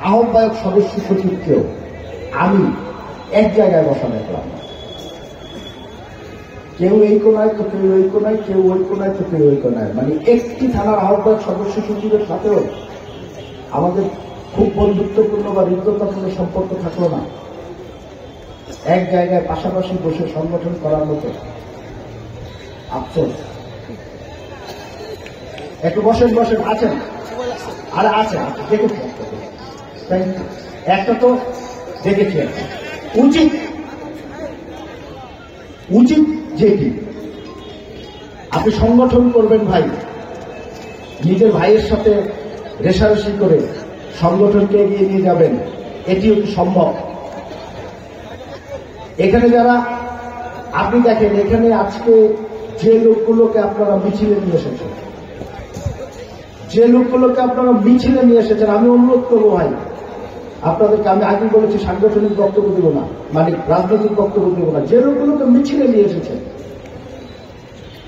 আহ্বায়ক সদস্য সচিবকেও আমি এক জায়গায় বসানো করলাম, কেউ এই কোনায় তো কেউ ওই কোনায়, কেউ ওই কোনায় তো কেউ ওই কোনায়। মানে একটি থানার আহ্বায়ক সদস্য সচিবের সাথেও আমাদের খুব বন্ধুত্বপূর্ণ বা হৃদ্যতাপূর্ণ সম্পর্ক থাকলো না। এক জায়গায় পাশাপাশি বসে সংগঠন করার মতো আফসোস। একটু বসেন বসেন, আছেন আরে আছে দেখেছি, একটা তো দেখেছি। উচিত উচিত যেটি আপনি সংগঠন করবেন ভাই, নিজের ভাইয়ের সাথে রেশারেশি করে সংগঠনকে এগিয়ে নিয়ে যাবেন, এটিও কি সম্ভব? এখানে যারা আপনি দেখেন, এখানে আজকে যে লোকগুলোকে আপনারা মিছিলে নিয়ে এসেছেন, আমি অনুরোধ করবো ভাই আপনাদেরকে, আমি আগে বলেছি সাংগঠনিক বক্তব্য দেব না, মানে রাজনৈতিক বক্তব্য দেব না। যে লোকগুলোকে মিছিলে নিয়ে এসেছেন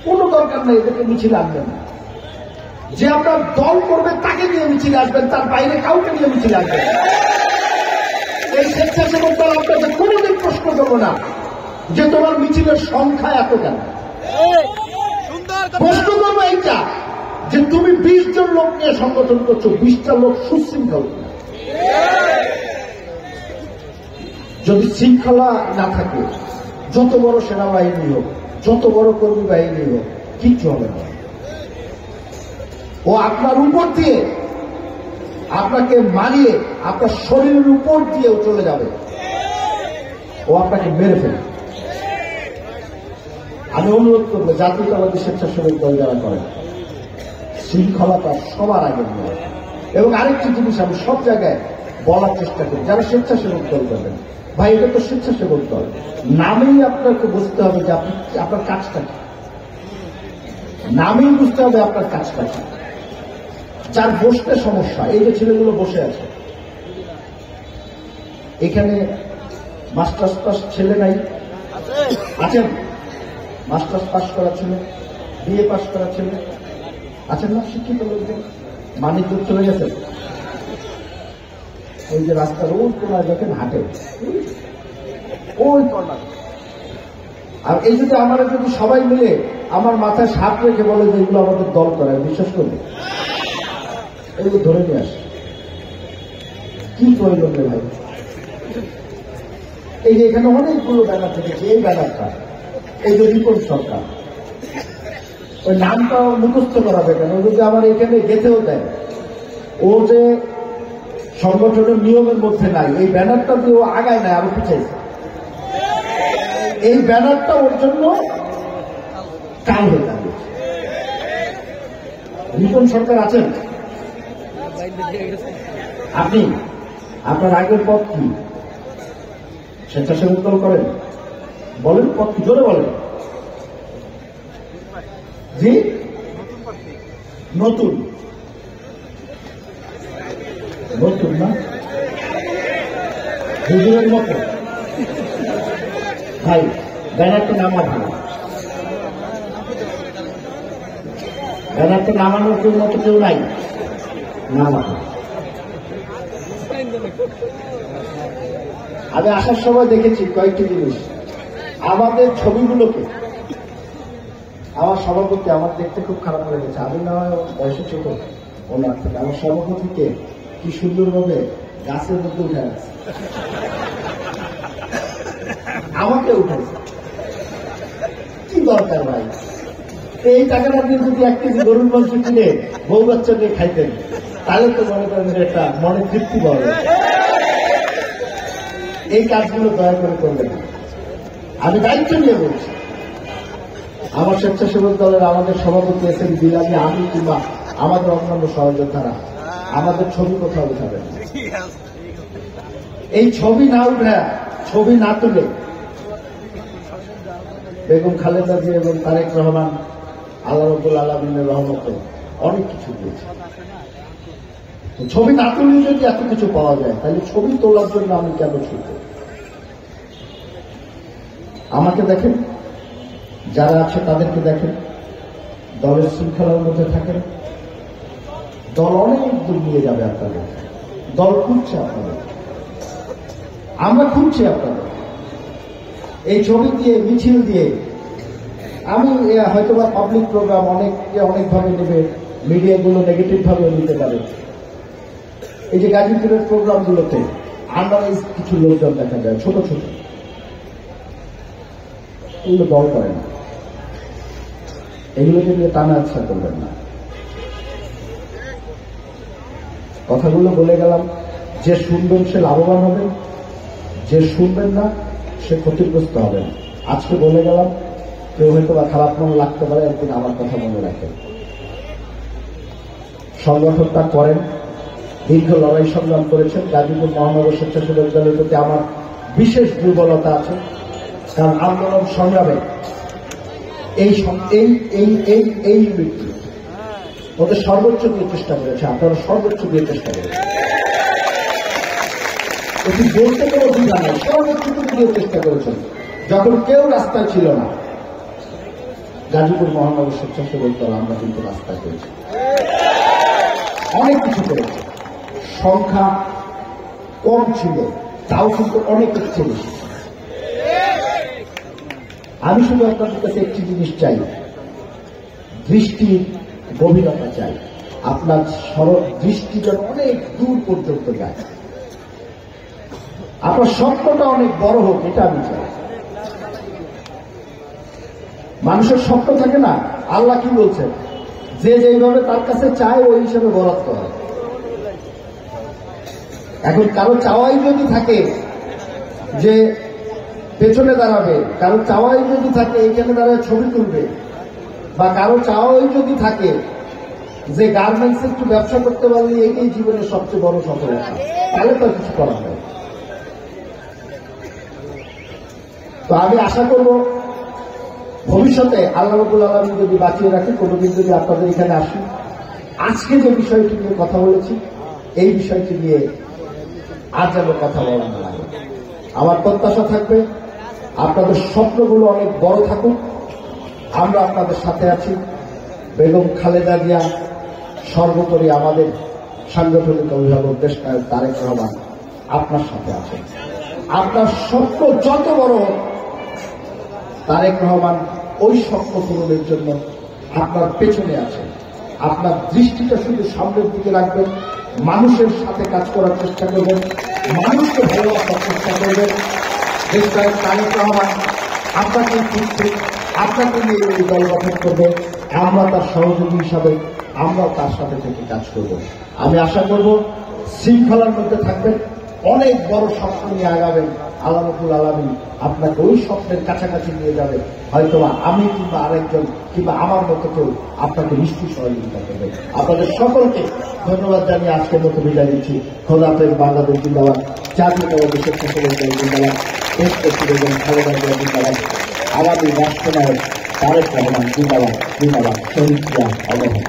কোনো দরকার নাই এদেরকে মিছিলে আনবেন না। যে আপনার দল করবে তাকে নিয়ে মিছিলে আসবেন, তার বাইরে কাউকে নিয়ে মিছিলে আসবেন। এই স্বেচ্ছাসেবক দল আপনাকে কোনোদিন প্রশ্ন দেবো না যে তোমার মিছিলের সংখ্যা এত কেন। প্রশ্ন করবো এইটা যে তুমি 20 জন লোক নিয়ে সংগঠন করছো, 20টা লোক সুশৃঙ্খল। যদি শৃঙ্খলা না থাকে, যত বড় সেনাবাহিনী হোক, যত বড় কর্মী বাহিনী হোক, কিচ্ছু হবে না। ও আপনার উপর দিয়ে, আপনাকে মারিয়ে আপনার শরীরের উপর দিয়েও চলে যাবে, ও আপনাকে মেরে ফেলবে। আমি অনুরোধ করবো জাতীয়তাবাদী স্বেচ্ছাসেবক দল যারা করেন, শৃঙ্খলাটা সবার আগে নিয়ে। এবং আরেকটি জিনিস আমি সব জায়গায় বলার চেষ্টা করি, যারা স্বেচ্ছাসেবক দল করবেন, ভাই এটা তো স্বেচ্ছাসেবক দল, নামেই আপনাকে বুঝতে হবে যে আপনি আপনার কাজটা কি, নামেই বুঝতে হবে আপনার কাজটা কি। যার বসতে সমস্যা, এই যে ছেলেগুলো বসে আছে, এখানে মাস্টার্স পাস ছেলে নাই আছেন? মাস্টার্স পাস করা ছেলে, বিএ পাস করা ছেলে আছেন না? শিক্ষিত লোকজন মানিক চলে গেছে, ওই যে রাস্তার ওই কোনায় দেখেন হাঁটে, ওই কর্নার। আর এই যদি আমরা যদি সবাই মিলে আমার মাথায় সাপ রেখে বলে যে এগুলো আমাদের দল করে, বিশ্বাস করবে? এগুলো ধরে নিয়ে আসে, কি প্রয়োজন নেই ভাই। এই যে এখানে অনেকগুলো ব্যানার থেকেছে, এই ব্যানারটা এই যে রিপন সরকার, ওই নামটা মুখস্থ করাবে কেন? ও যদি আমার এখানে গেঁথেও দেয়, ও যে সংগঠনের নিয়মের মধ্যে নাই, এই ব্যানারটা দিয়ে ও আগায় নাই, আরো পিছাইছে। এই ব্যানারটা ওর জন্য কাল হয়ে দাঁড়িয়েছে। রিপন সরকার আছেন আপনি? আপনার আগের পথ কি? স্বেচ্ছাসেবক দল করেন? বলেন পথ কি, জোরে বলেন। জি, নতুন নতুন না, হুজুরের মতো ভাই। ব্যানারটা নামা ভালো, ব্যানারটা নামানোর কেউ মতো কেউ নাই, নামা। আমি আসার সময় দেখেছি কয়েকটি জিনিস। আমাদের ছবিগুলোকে, আমার সভাপতি আমার দেখতে খুব খারাপ লেগেছে, আমি না হয় বয়সে ছোট ওনার থেকে, আমার সভাপতিকে কি সুন্দরভাবে গাছের মধ্যে উঠে আছে, আমাকে উঠাইছে। কি দরকার ভাই? এই টাকাটা দিয়ে যদি 1 কেজি গরুর মাংস কিনে বউ বাচ্চা নিয়ে খাইতেন, তাহলে তো মনে করেন একটা মনে তৃপ্তি পাবে। এই কাজগুলো দয়া করে করবেন। আমি দায়িত্ব নিয়ে বলছি, আমার স্বেচ্ছাসেবক দলের আমাদের সভাপতি এসেন বিলামি, আমি কিংবা আমাদের অন্যান্য সহযোদ্ধারা আমাদের ছবি কোথাও উঠাবেন। এই ছবি না উঠে, ছবি না তুলে বেগম খালেদা জিয়া এবং তারেক রহমান আল্লাহ রাব্বুল আলামিনের রহমতে অনেক কিছু দিয়েছে। ছবি না তুলে যদি এত কিছু পাওয়া যায়, তাহলে ছবি তোলার জন্য আমি কেন ছুটব? আমাকে দেখেন, যারা আছে তাদেরকে দেখেন, দলের শৃঙ্খলার মধ্যে থাকেন, দল অনেক দূর নিয়ে যাবে আপনাদের। দল খুঁজছে আপনাদের, আমরা খুঁজছি আপনাদের। এই ছবি দিয়ে, মিছিল দিয়ে আমি হয়তোবা পাবলিক প্রোগ্রাম অনেকে অনেকভাবে নেবে, মিডিয়াগুলো নেগেটিভ ভাবে নিতে পারে। এই যে গাজীপুরের প্রোগ্রামগুলোতে আন্ডারএজ কিছু লোকজন দেখা যায়, ছোট ছোট, এগুলো দল করে না, এগুলোকে নিয়ে টানা ইচ্ছা করবেন না। কথাগুলো বলে গেলাম, যে শুনবেন সে লাভবান হবেন, যে শুনবেন না সে ক্ষতিগ্রস্ত হবেন। আজকে বলে গেলাম, কেউ হয়তো বা খারাপ মনে লাগতে পারে, একদিন আমার কথা মনে রাখেন। সংগঠনটা করেন, দীর্ঘ লড়াই সংগ্রাম করেছেন। গাজীপুর মহানগর স্বেচ্ছাসেবক দলের প্রতি আমার বিশেষ দুর্বলতা আছে, কারণ আন্দোলন সংগ্রামে এই ইউনিটটি ওদের সর্বোচ্চ দিয়ে চেষ্টা করেছে, আপনারা সর্বোচ্চ দিয়ে চেষ্টা করেছেন। এটি বলতে কোনো দ্বিধা নাই, সর্বোচ্চ দিয়ে চেষ্টা করেছেন। যখন কেউ রাস্তায় ছিল না, গাজীপুর মহানগর স্বেচ্ছাসেবক দল আমরা কিন্তু রাস্তায় করেছি, অনেক কিছু করেছি। সংখ্যা কম ছিল, তাও কিন্তু অনেক কিছু বেশি। আমি শুধু আপনাদের কাছে একটি জিনিস চাই, দৃষ্টির গভীরতা চাই। আপনার দৃষ্টি যেন অনেক দূর পর্যন্ত যায়, আপনার স্বপ্নটা অনেক বড় হোক, এটা আমি চাই। মানুষের স্বপ্ন থাকে না, আল্লাহ কি বলছেন, যে যেইভাবে তার কাছে চায় ওই হিসাবে বরাদ্দ হয়। এখন কারো চাওয়াই যদি থাকে যে পেছনে দাঁড়াবে, কারো চাওয়াই যদি থাকে এইখানে দাঁড়ায় ছবি তুলবে, বা কারো চাওয়াই যদি থাকে যে গার্মেন্টস একটু ব্যবসা করতে পারলে এই জীবনের সবচেয়ে বড় সফলতা, তাহলে তো কিছু করা হয়। তো আমি আশা করব ভবিষ্যতে আল্লাহ রাব্বুল আলামিন যদি বাঁচিয়ে রাখে, কোনোদিন যদি আপনাদের এখানে আসি, আজকে যে বিষয়টি নিয়ে কথা বলেছি এই বিষয়টি নিয়ে আর যেন কথা বলা না লাগে। আমার প্রত্যাশা থাকবে আপনাদের স্বপ্নগুলো অনেক বড় থাকুক, আমরা আপনাদের সাথে আছি। বেগম খালেদা জিয়া সর্বোপরি আমাদের সাংগঠনিক অভিভাবক দেশ নায়ক তারেক রহমান আপনার সাথে আছেন। আপনার স্বপ্ন যত বড় হোক, তারেক রহমান ওই স্বপ্ন পূরণের জন্য আপনার পেছনে আছেন। আপনার দৃষ্টিটা শুধু সামনের দিকে রাখবেন, মানুষের সাথে কাজ করার চেষ্টা করবেন, মানুষকে ভালোবাসার চেষ্টা করবেন। দেশ নায়ক তারেক রহমান আপনাকে খুঁজছে, আপনাকে নিয়ে এই দল গঠন করবে, আমরা তার সহযোগী হিসাবে আমরাও তার সাথে থেকে কাজ করব। আমি আশা করব শৃঙ্খলার মধ্যে থাকবেন, অনেক বড় স্বপ্ন নিয়ে আগাবেন। আল্লাহ রাব্বুল আলামিন আপনাকে ওই স্বপ্নের কাছাকাছি নিয়ে যাবে। হয়তোবা আমি কিংবা আরেকজন কিংবা আমার মতো কেউ আপনাকে নিশ্চয়ই সহযোগিতা করবে। আপনাদের সকলকে ধন্যবাদ জানিয়ে আজকের মতো বিদায় দিচ্ছি। খোদা হাফেজ। বাংলাদেশ জিন্দাবাদ, জাতীয়তাবাদী স্বেচ্ছাসেবক দল জিন্দাবাদ, দেশ প্রেসিডেন্ট খালেদা জিয়া জিন্দাবাদ, আগামী রাষ্ট্রনায়ক তারেক রহমান জিন্দাবাদ, জিন্দাবাদ, শহীদ জিয়া অমর।